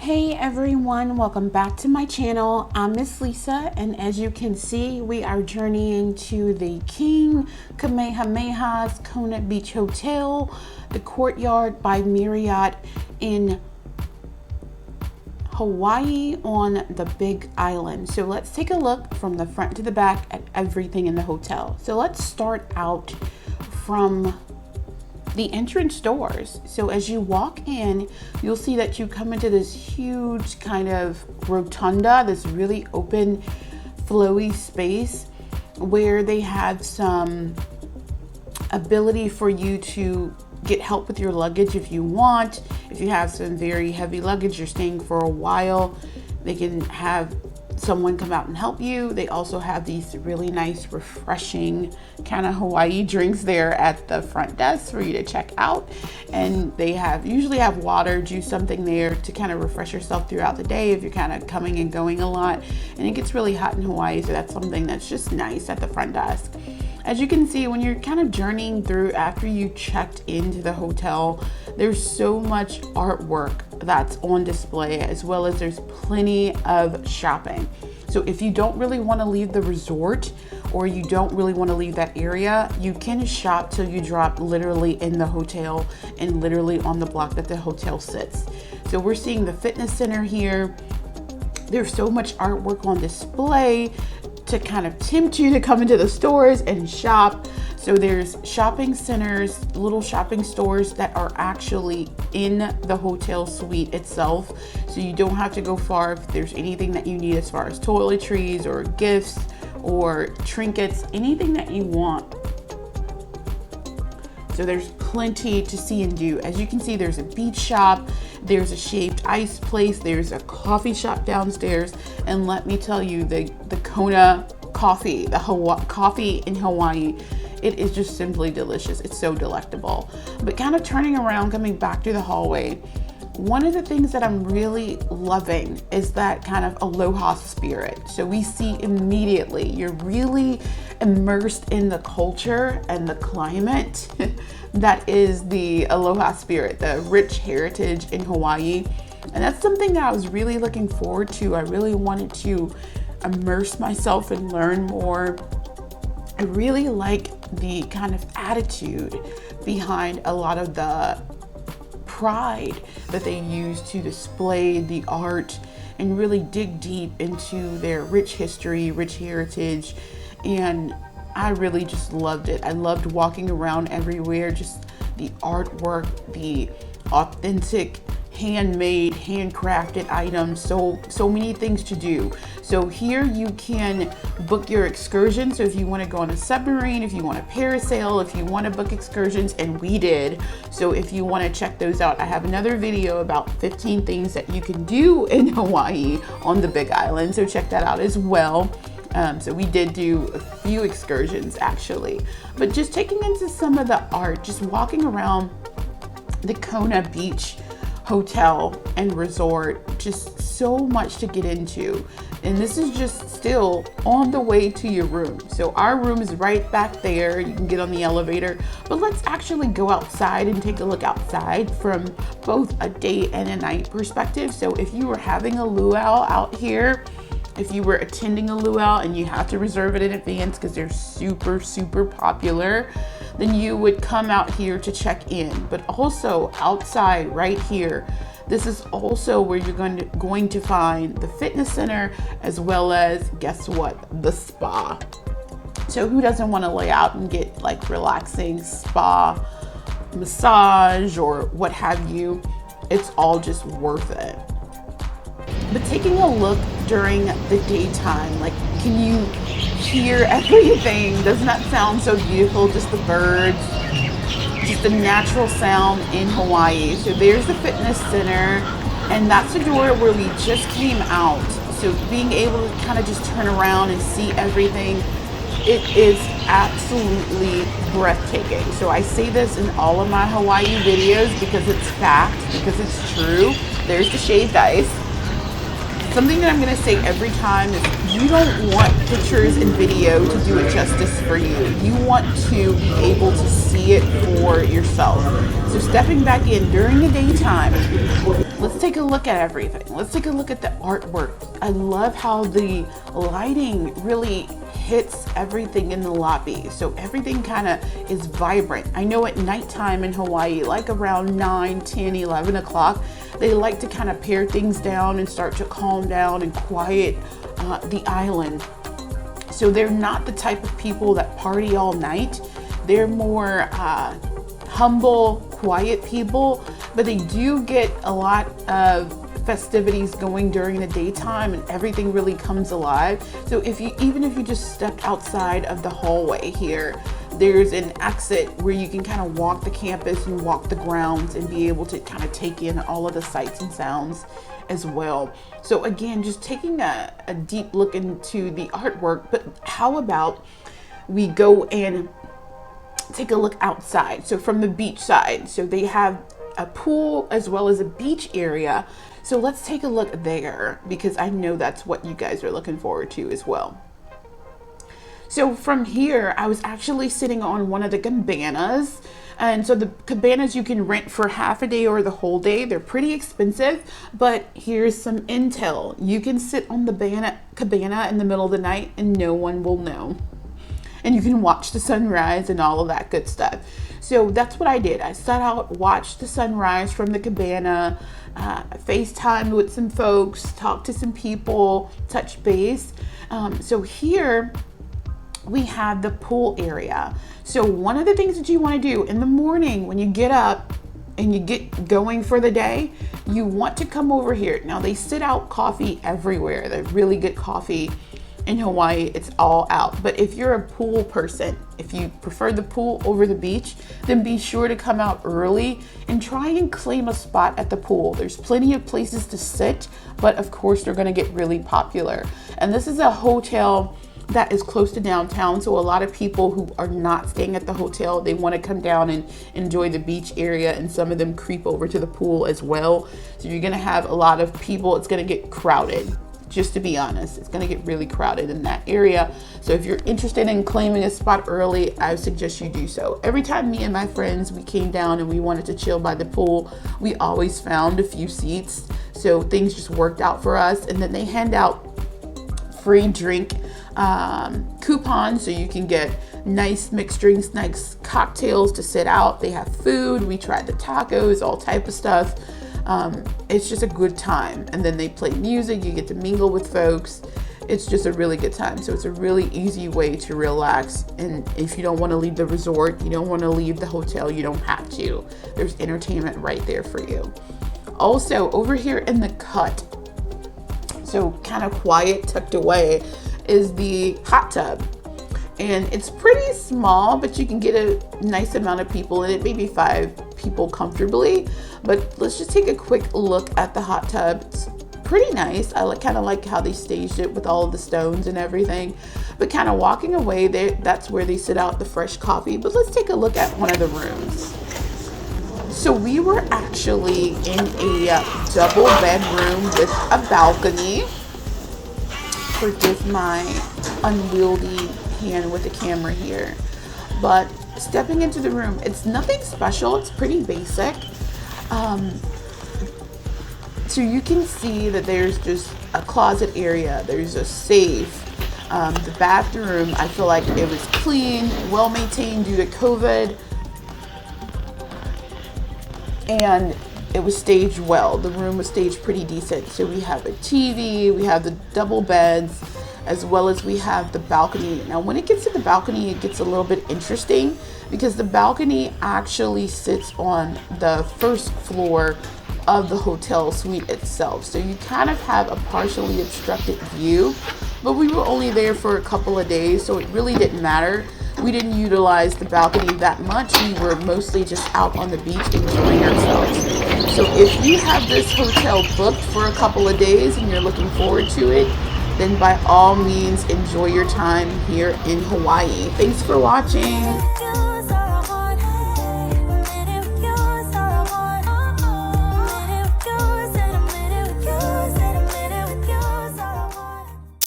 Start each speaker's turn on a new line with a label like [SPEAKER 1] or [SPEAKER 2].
[SPEAKER 1] Hey everyone, welcome back to my channel. I'm Miss Lisa, and as you can see, we are journeying to the King Kamehameha's Kona Beach Hotel, the Courtyard by Marriott in Hawaii on the Big Island. So let's take a look from the front to the back at everything in the hotel. So let's start out from the entrance doors. So as you walk in, you'll see that you come into this huge kind of rotunda, this really open, flowy space where they have some ability for you to get help with your luggage if you want. If you have some very heavy luggage, you're staying for a while, they can have someone come out and help you. They also have these really nice, refreshing kind of Hawaii drinks there at the front desk for you to check out. And they usually have water, juice, something there to kind of refresh yourself throughout the day if you're kind of coming and going a lot. And it gets really hot in Hawaii, so that's something that's just nice at the front desk. As you can see, when you're kind of journeying through after you checked into the hotel, there's so much artwork that's on display, as well as there's plenty of shopping. So if you don't really want to leave the resort, or you don't really want to leave that area, you can shop till you drop literally in the hotel and literally on the block that the hotel sits. So we're seeing the fitness center here. There's so much artwork on display to kind of tempt you to come into the stores and shop. So there's shopping centers, little shopping stores that are actually in the hotel suite itself. So you don't have to go far if there's anything that you need as far as toiletries or gifts or trinkets, anything that you want. So there's plenty to see and do. As you can see, there's a beach shop, there's a shaved ice place, there's a coffee shop downstairs, and let me tell you, the Kona coffee, coffee in Hawaii, it is just simply delicious. It's so delectable. But kind of turning around, coming back to the hallway, one of the things that I'm really loving is that kind of aloha spirit. So we see immediately, you're really immersed in the culture and the climate that is the aloha spirit, the rich heritage in Hawaii. And that's something that I was really looking forward to. I really wanted to immerse myself and learn more. I really like the kind of attitude behind a lot of the pride that they use to display the art and really dig deep into their rich history, rich heritage. And I really just loved it. I loved walking around everywhere, just the artwork, the authentic, handmade, handcrafted items, so many things to do. So here you can book your excursion. So if you want to go on a submarine, if you want to parasail, if you want to book excursions, and we did. So if you want to check those out, I have another video about 15 things that you can do in Hawaii on the Big Island. So check that out as well. So we did do a few excursions actually, but just taking into some of the art, just walking around the Kona Beach Hotel and Resort, just so much to get into. And this is just still on the way to your room. So our room is right back there. You can get on the elevator, but let's actually go outside and take a look outside from both a day and a night perspective. So if you were having a luau out here, if you were attending a luau and you have to reserve it in advance because they're super popular, then you would come out here to check in. But also outside right here, this is also where you're going to find the fitness center, as well as, guess what, the spa. So who doesn't want to lay out and get like relaxing spa massage or what have you? It's all just worth it. But taking a look during the daytime, like, can you hear everything? Doesn't that sound so beautiful? Just the birds, just the natural sound in Hawaii. So there's the fitness center, and that's the door where we just came out. So being able to kind of just turn around and see everything, it is absolutely breathtaking. So I say this in all of my Hawaii videos because it's fact, because it's true. There's the shaved ice. something that I'm going to say every time is you don't want pictures and video to do it justice for you. You want to be able to see it for yourself. So stepping back in during the daytime, let's take a look at everything. Let's take a look at the artwork. I love how the lighting really hits everything in the lobby. So everything kind of is vibrant. I know at nighttime in Hawaii, like around 9, 10, 11 o'clock, they like to kind of pare things down and start to calm down and quiet the island. So they're not the type of people that party all night. They're more humble, quiet people, but they do get a lot of festivities going during the daytime and everything really comes alive. So even if you just stepped outside of the hallway here, there's an exit where you can kind of walk the campus and walk the grounds and be able to kind of take in all of the sights and sounds as well. So again, just taking a deep look into the artwork, but how about we go and take a look outside? So from the beach side, so they have a pool as well as a beach area. So let's take a look there because I know that's what you guys are looking forward to as well. So from here, I was actually sitting on one of the cabanas. And so the cabanas you can rent for half a day or the whole day. They're pretty expensive, but here's some intel. You can sit on the cabana in the middle of the night and no one will know. And you can watch the sunrise and all of that good stuff. So that's what I did. I sat out, watched the sunrise from the cabana, FaceTimed with some folks, talked to some people, touched base. So here we have the pool area. So one of the things that you want to do in the morning when you get up and you get going for the day, you want to come over here. Now they sit out coffee everywhere. They're really good coffee. In Hawaii, it's all out. But if you're a pool person, if you prefer the pool over the beach, then be sure to come out early and try and claim a spot at the pool. There's plenty of places to sit, but of course they're gonna get really popular. And this is a hotel that is close to downtown, so a lot of people who are not staying at the hotel, they want to come down and enjoy the beach area, and some of them creep over to the pool as well. So you're gonna have a lot of people. It's gonna get crowded. Just to be honest, it's going to get really crowded in that area. So if you're interested in claiming a spot early, I suggest you do so. Every time me and my friends, we came down and we wanted to chill by the pool, we always found a few seats. So things just worked out for us. And then they hand out free drink coupons, so you can get nice mixed drinks, nice cocktails to sit out. They have food. We tried the tacos, all type of stuff. It's just a good time. And then they play music, you get to mingle with folks. It's just a really good time. So it's a really easy way to relax. And if you don't want to leave the resort, you don't want to leave the hotel, you don't have to. There's entertainment right there for you. Also, over here in the cut, so kind of quiet, tucked away, is the hot tub. And it's pretty small, but you can get a nice amount of people in it, maybe 5 people comfortably. But let's just take a quick look at the hot tub. It's pretty nice. I kind of like how they staged it with all of the stones and everything. But kind of walking away, that's where they sit out the fresh coffee. But let's take a look at one of the rooms. So we were actually in a double bedroom with a balcony. Forgive my unwieldy hand with the camera here. But stepping into the room, it's nothing special. It's pretty basic. So you can see that there's just a closet area. There's a safe. The bathroom, I feel like it was clean, well maintained due to COVID. And it was staged well. The room was staged pretty decent. So we have a TV, we have the double beds, as well as we have the balcony. Now, when it gets to the balcony, it gets a little bit interesting because the balcony actually sits on the first floor of the hotel suite itself. So you kind of have a partially obstructed view, but we were only there for a couple of days, so it really didn't matter. We didn't utilize the balcony that much. We were mostly just out on the beach enjoying ourselves. So if you have this hotel booked for a couple of days and you're looking forward to it, then by all means enjoy your time here in Hawaii. Thanks for watching.